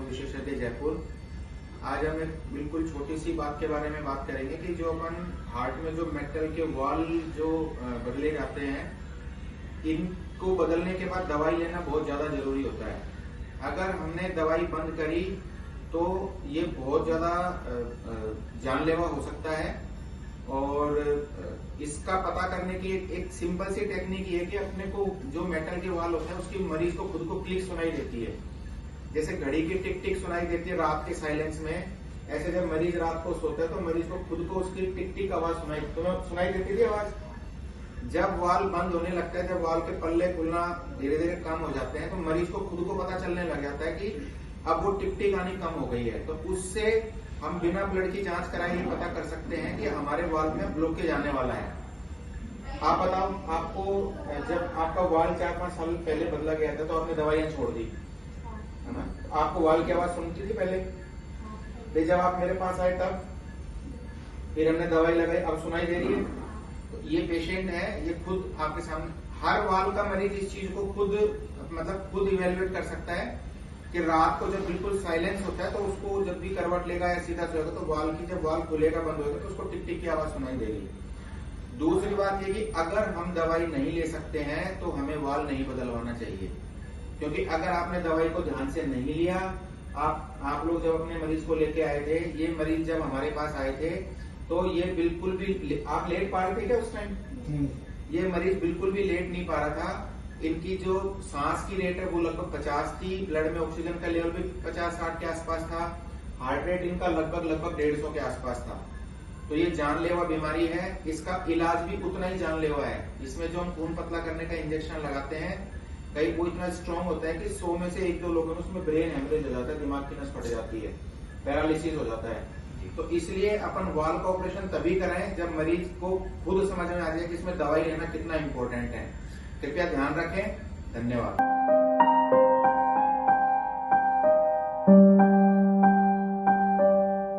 रोग विशेषज्ञ जयपुर। आज हम एक बिल्कुल छोटी सी बात के बारे में बात करेंगे कि जो अपन हार्ट में जो मेटल के वॉल जो बदले जाते हैं, इनको बदलने के बाद दवाई लेना बहुत ज्यादा जरूरी होता है। अगर हमने दवाई बंद करी तो ये बहुत ज्यादा जानलेवा हो सकता है। और इसका पता करने की एक सिंपल सी टेक्निक ये है कि अपने को जो मेटल के वाल होते हैं उसकी मरीज को खुद को क्लिक सुनाई देती है। जैसे घड़ी की टिक टिक सुनाई देती है रात के साइलेंस में, ऐसे जब मरीज रात को सोता है तो मरीज को खुद को उसकी टिक टिक आवाज सुनाई देती थी आवाज। जब वाल बंद होने लगता है, जब वाल के पल्ले खुलना धीरे धीरे कम हो जाते हैं, तो मरीज को खुद को पता चलने लग जाता है कि अब वो टिक टिक आनी कम हो गई है। तो उससे हम बिना ब्लड की जांच कराए ये पता कर सकते हैं कि हमारे वाल में ब्लॉकेज आने वाला है। आप बताओ, आपको जब आपका वाल 4-5 साल पहले बदला गया था तो आपने दवाइयां छोड़ दी, है ना? आपको वाल की आवाज सुनती थी पहले, फिर जब आप मेरे पास आए तब फिर हमने दवाई लगाई, अब सुनाई दे रही है। तो ये पेशेंट है, ये खुद आपके सामने, हर वाल का मरीज इस चीज को खुद इवेल्युएट कर सकता है कि रात को जब बिल्कुल साइलेंस होता है तो उसको जब भी करवट लेगा या सीधा सोएगा तो जब वाल खुलेगा बंद होगा तो उसको टिक टिक की आवाज सुनाई देगी। दूसरी बात ये कि अगर हम दवाई नहीं ले सकते हैं तो हमें वाल नहीं बदलवाना चाहिए, क्योंकि अगर आपने दवाई को ध्यान से नहीं लिया, आप लोग जब अपने मरीज को लेके आए थे, ये मरीज जब हमारे पास आए थे तो ये बिल्कुल भी, आप लेट पा रहे थे क्या उस टाइम? ये मरीज बिल्कुल भी लेट नहीं पा रहा था। इनकी जो सांस की रेट है वो लगभग 50 थी, ब्लड में ऑक्सीजन का लेवल भी 50-60 के आसपास था, हार्ट रेट इनका लगभग 150 के आसपास था। तो ये जानलेवा बीमारी है, इसका इलाज भी उतना ही जानलेवा है। इसमें जो हम खून पतला करने का इंजेक्शन लगाते हैं, कई वो इतना स्ट्रांग होता है कि 100 में से 1-2 लोगों में उसमें ब्रेन हेमरेज हो जाता है, दिमाग की नस फट जाती है, पैरालिसिस हो जाता है। तो इसलिए अपन वाल का ऑपरेशन तभी कराएं जब मरीज को खुद समझ में आ जाए कि इसमें दवाई लेना कितना इंपॉर्टेंट है। कृपया ध्यान रखें। धन्यवाद।